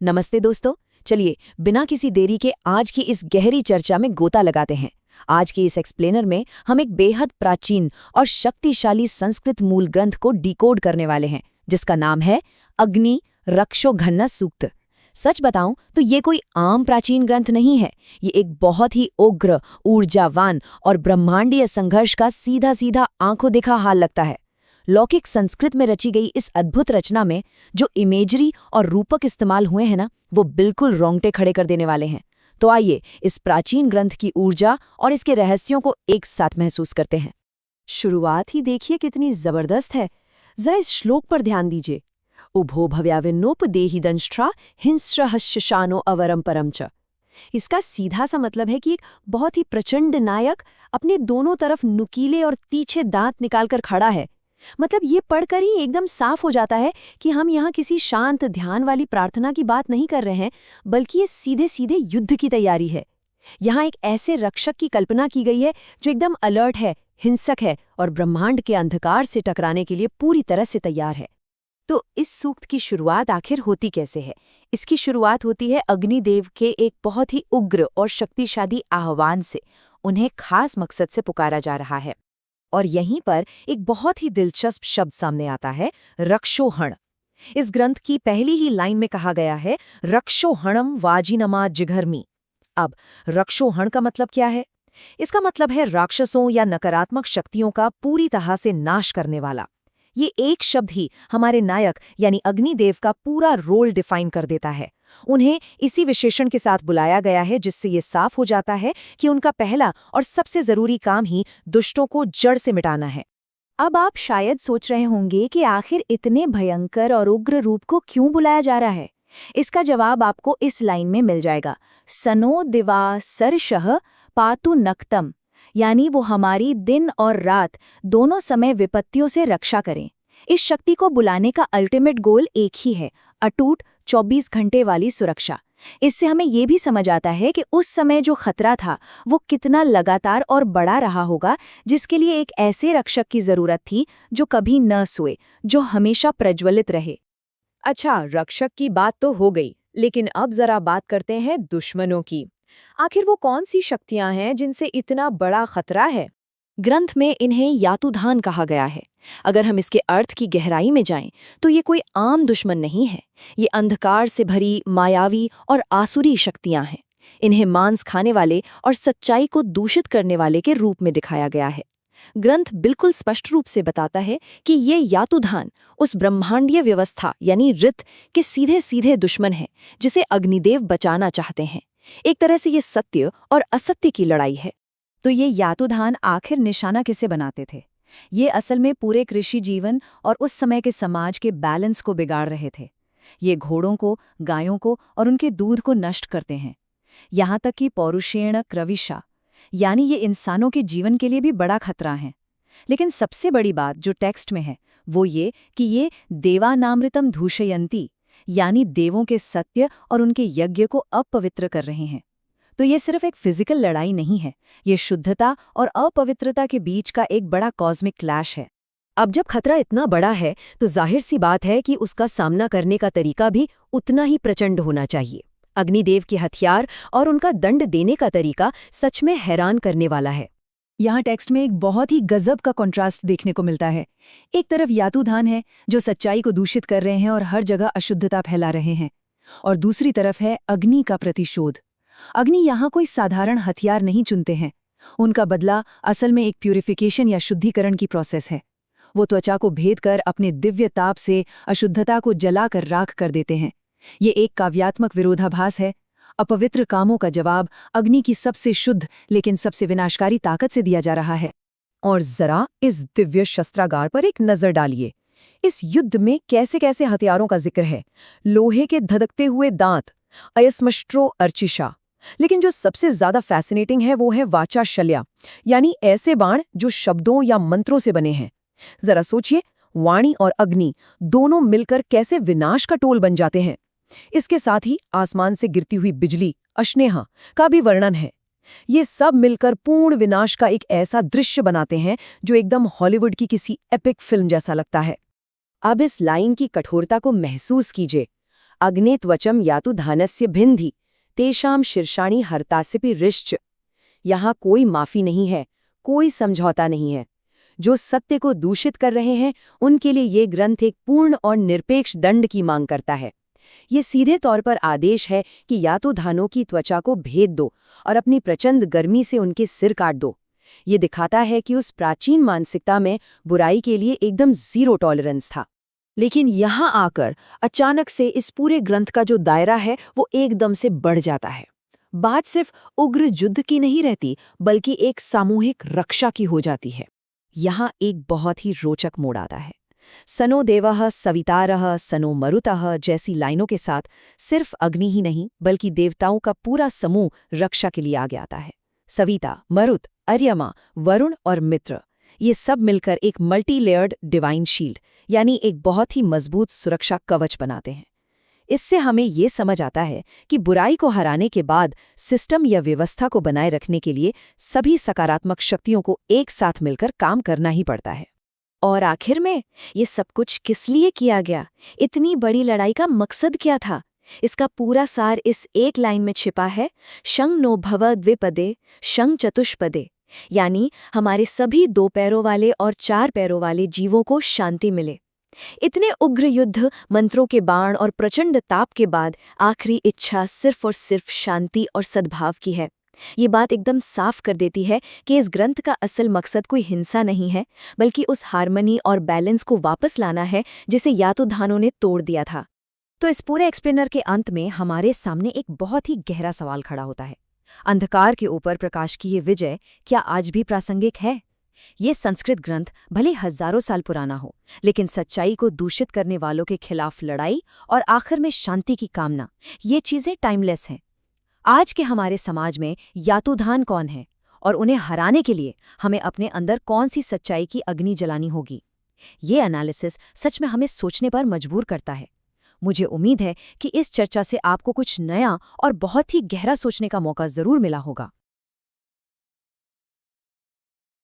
नमस्ते दोस्तों। चलिए बिना किसी देरी के आज की इस गहरी चर्चा में गोता लगाते हैं। आज के इस एक्सप्लेनर में हम एक बेहद प्राचीन और शक्तिशाली संस्कृत मूल ग्रंथ को डिकोड करने वाले हैं, जिसका नाम है अग्नि रक्षोघ्न सूक्त। सच बताऊं तो ये कोई आम प्राचीन ग्रंथ नहीं है। ये एक बहुत ही उग्र, ऊर्जावान और ब्रह्मांडीय संघर्ष का सीधा सीधा आंखों देखा हाल लगता है। लौकिक संस्कृत में रची गई इस अद्भुत रचना में जो इमेजरी और रूपक इस्तेमाल हुए हैं ना, वो बिल्कुल रोंगटे खड़े कर देने वाले हैं। तो आइए इस प्राचीन ग्रंथ की ऊर्जा और इसके रहस्यों को एक साथ महसूस करते हैं। शुरुआत ही देखिए कितनी जबरदस्त है। जरा इस श्लोक पर ध्यान दीजिए। उभो भव्याविनोपदेहिदंष्ट्रा हिंस्रहस्यशानो अवरम परम च। इसका सीधा सा मतलब है कि एक बहुत ही प्रचंड नायक अपने दोनों तरफ नुकीले और तीखे दांत निकालकर खड़ा है। मतलब ये पढ़कर ही एकदम साफ हो जाता है कि हम यहाँ किसी शांत ध्यान वाली प्रार्थना की बात नहीं कर रहे हैं, बल्कि ये सीधे सीधे युद्ध की तैयारी है। यहाँ एक ऐसे रक्षक की कल्पना की गई है जो एकदम अलर्ट है, हिंसक है और ब्रह्मांड के अंधकार से टकराने के लिए पूरी तरह से तैयार है। तो इस सूक्त की शुरुआत आखिर होती कैसे है? इसकी शुरुआत होती है अग्निदेव के एक बहुत ही उग्र और शक्तिशाली आह्वान से। उन्हें खास मकसद से पुकारा जा रहा है। और यहीं पर एक बहुत ही दिलचस्प शब्द सामने आता है, रक्षोहण। इस ग्रंथ की पहली ही लाइन में कहा गया है, रक्षोहणम वाजिनमा जिघर्मी। अब रक्षोहण का मतलब क्या है? इसका मतलब है राक्षसों या नकारात्मक शक्तियों का पूरी तरह से नाश करने वाला। ये एक शब्द ही हमारे नायक यानी अग्निदेव का पूरा रोल डिफाइन कर देता है। उन्हें इसी विशेषण के साथ बुलाया गया है, जिससे ये साफ हो जाता है कि उनका पहला और सबसे जरूरी काम ही दुष्टों को जड़ से मिटाना है। अब आप शायद सोच रहे होंगे कि आखिर इतने भयंकर और उग्र रूप को क्यों बुलाया जा रहा है। इसका जवाब आपको इस लाइन में मिल जाएगा, सनो दिवा सरशः पातु नक्तम, यानी वो हमारी दिन और रात दोनों समय विपत्तियों से रक्षा करें। इस शक्ति को बुलाने का अल्टीमेट गोल एक ही है, अटूट 24 घंटे वाली सुरक्षा। इससे हमें ये भी समझ आता है कि उस समय जो खतरा था वो कितना लगातार और बड़ा रहा होगा, जिसके लिए एक ऐसे रक्षक की जरूरत थी जो कभी न सोए, जो हमेशा प्रज्वलित रहे। अच्छा, रक्षक की बात तो हो गई, लेकिन अब जरा बात करते हैं दुश्मनों की। आखिर वो कौन सी शक्तियां हैं जिनसे इतना बड़ा खतरा है? ग्रंथ में इन्हें यातुधान कहा गया है। अगर हम इसके अर्थ की गहराई में जाएं, तो ये कोई आम दुश्मन नहीं है। ये अंधकार से भरी, मायावी और आसुरी शक्तियां हैं। इन्हें मांस खाने वाले और सच्चाई को दूषित करने वाले के रूप में दिखाया गया है। ग्रंथ बिल्कुल स्पष्ट रूप से बताता है कि ये यातुधान उस ब्रह्मांडीय व्यवस्था यानी ऋत के सीधे सीधे दुश्मन है, जिसे अग्निदेव बचाना चाहते हैं। एक तरह से ये सत्य और असत्य की लड़ाई है। तो ये यातुधान आखिर निशाना किसे बनाते थे? ये असल में पूरे कृषि जीवन और उस समय के समाज के बैलेंस को बिगाड़ रहे थे। ये घोड़ों को, गायों को और उनके दूध को नष्ट करते हैं। यहाँ तक कि पौरुषेण क्रविशा, यानी ये इंसानों के जीवन के लिए भी बड़ा खतरा है। लेकिन सबसे बड़ी बात जो टेक्स्ट में है वो ये कि ये देवानामृतम धूषयंती, यानी देवों के सत्य और उनके यज्ञ को अपवित्र कर रहे हैं। तो ये सिर्फ एक फिजिकल लड़ाई नहीं है, ये शुद्धता और अपवित्रता के बीच का एक बड़ा कॉस्मिक क्लैश है। अब जब खतरा इतना बड़ा है तो जाहिर सी बात है कि उसका सामना करने का तरीका भी उतना ही प्रचंड होना चाहिए। अग्निदेव के हथियार और उनका दंड देने का तरीका सच में हैरान करने वाला है। यहाँ टेक्स्ट में एक बहुत ही गजब का कॉन्ट्रास्ट देखने को मिलता है। एक तरफ यातुधान है जो सच्चाई को दूषित कर रहे हैं और हर जगह अशुद्धता फैला रहे हैं, और दूसरी तरफ है अग्नि का प्रतिशोध। अग्नि यहाँ कोई साधारण हथियार नहीं चुनते हैं। उनका बदला असल में एक प्यूरिफिकेशन या शुद्धिकरण की प्रोसेस है। वो त्वचा को भेद कर अपने दिव्य ताप से अशुद्धता को जलाकर राख कर देते हैं। ये एक काव्यात्मक विरोधाभास है। अपवित्र कामों का जवाब अग्नि की सबसे शुद्ध लेकिन सबसे विनाशकारी ताकत से दिया जा रहा है। और जरा इस दिव्य शस्त्रागार पर एक नजर डालिए। इस युद्ध में कैसे कैसे हथियारों का जिक्र है। लोहे के धधकते हुए दांत, अयस्मष्ट्रो अर्चिषा। लेकिन जो सबसे ज्यादा फैसिनेटिंग है वो है वाचा शल्या, यानी ऐसे बाण जो शब्दों या मंत्रों से बने हैं। जरा सोचिए, वाणी और अग्नि दोनों मिलकर कैसे विनाश का टोल बन जाते हैं। इसके साथ ही आसमान से गिरती हुई बिजली, अश्नेहा का भी वर्णन है। ये सब मिलकर पूर्ण विनाश का एक ऐसा दृश्य बनाते हैं जो एकदम हॉलीवुड की किसी एपिक फिल्म जैसा लगता है। अब इस लाइन की कठोरता को महसूस कीजिए। अग्ने त्वचम यातु धानस्य भिन्धि तेषाम शीर्षाणि हर्तासिपि रिश्च। यहाँ कोई माफी नहीं है, कोई समझौता नहीं है। जो सत्य को दूषित कर रहे हैं उनके लिए ये ग्रंथ एक पूर्ण और निरपेक्ष दंड की मांग करता है। ये सीधे तौर पर आदेश है कि या तो धानों की त्वचा को भेद दो और अपनी प्रचंड गर्मी से उनके सिर काट दो। ये दिखाता है कि उस प्राचीन मानसिकता में बुराई के लिए एकदम जीरो टॉलरेंस था। लेकिन यहाँ आकर अचानक से इस पूरे ग्रंथ का जो दायरा है वो एकदम से बढ़ जाता है। बात सिर्फ उग्र युद्ध की नहीं रहती, बल्कि एक सामूहिक रक्षा की हो जाती है। यहाँ एक बहुत ही रोचक मोड़ आता है। सनो देवः सवितारः सनो मरुतः जैसी लाइनों के साथ सिर्फ अग्नि ही नहीं बल्कि देवताओं का पूरा समूह रक्षा के लिए आगे आता है। सविता, मरुत, अर्यमा, वरुण और मित्र, ये सब मिलकर एक मल्टी लेयर्ड डिवाइन शील्ड यानी एक बहुत ही मजबूत सुरक्षा कवच बनाते हैं। इससे हमें ये समझ आता है कि बुराई को हराने के बाद सिस्टम या व्यवस्था को बनाए रखने के लिए सभी सकारात्मक शक्तियों को एक साथ मिलकर काम करना ही पड़ता है। और आखिर में ये सब कुछ किस लिए किया गया? इतनी बड़ी लड़ाई का मकसद क्या था? इसका पूरा सार इस एक लाइन में छिपा है, शं नो भव द्विपदे शं चतुष्पदे, यानी हमारे सभी 2 पैरों वाले और 4 पैरों वाले जीवों को शांति मिले। इतने उग्र युद्ध, मंत्रों के बाण और प्रचंड ताप के बाद आखिरी इच्छा सिर्फ और सिर्फ शांति और सद्भाव की है। ये बात एकदम साफ कर देती है कि इस ग्रंथ का असल मकसद कोई हिंसा नहीं है, बल्कि उस हार्मनी और बैलेंस को वापस लाना है जिसे यातुधानों ने तोड़ दिया था। तो इस पूरे एक्सप्लेनर के अंत में हमारे सामने एक बहुत ही गहरा सवाल खड़ा होता है। अंधकार के ऊपर प्रकाश की ये विजय क्या आज भी प्रासंगिक है? ये संस्कृत ग्रंथ भले हजारों साल पुराना हो, लेकिन सच्चाई को दूषित करने वालों के खिलाफ लड़ाई और आखिर में शांति की कामना, ये चीजें टाइमलेस हैं। आज के हमारे समाज में यातुधान कौन है और उन्हें हराने के लिए हमें अपने अंदर कौन सी सच्चाई की अग्नि जलानी होगी? ये एनालिसिस सच में हमें सोचने पर मजबूर करता है। मुझे उम्मीद है कि इस चर्चा से आपको कुछ नया और बहुत ही गहरा सोचने का मौका जरूर मिला होगा।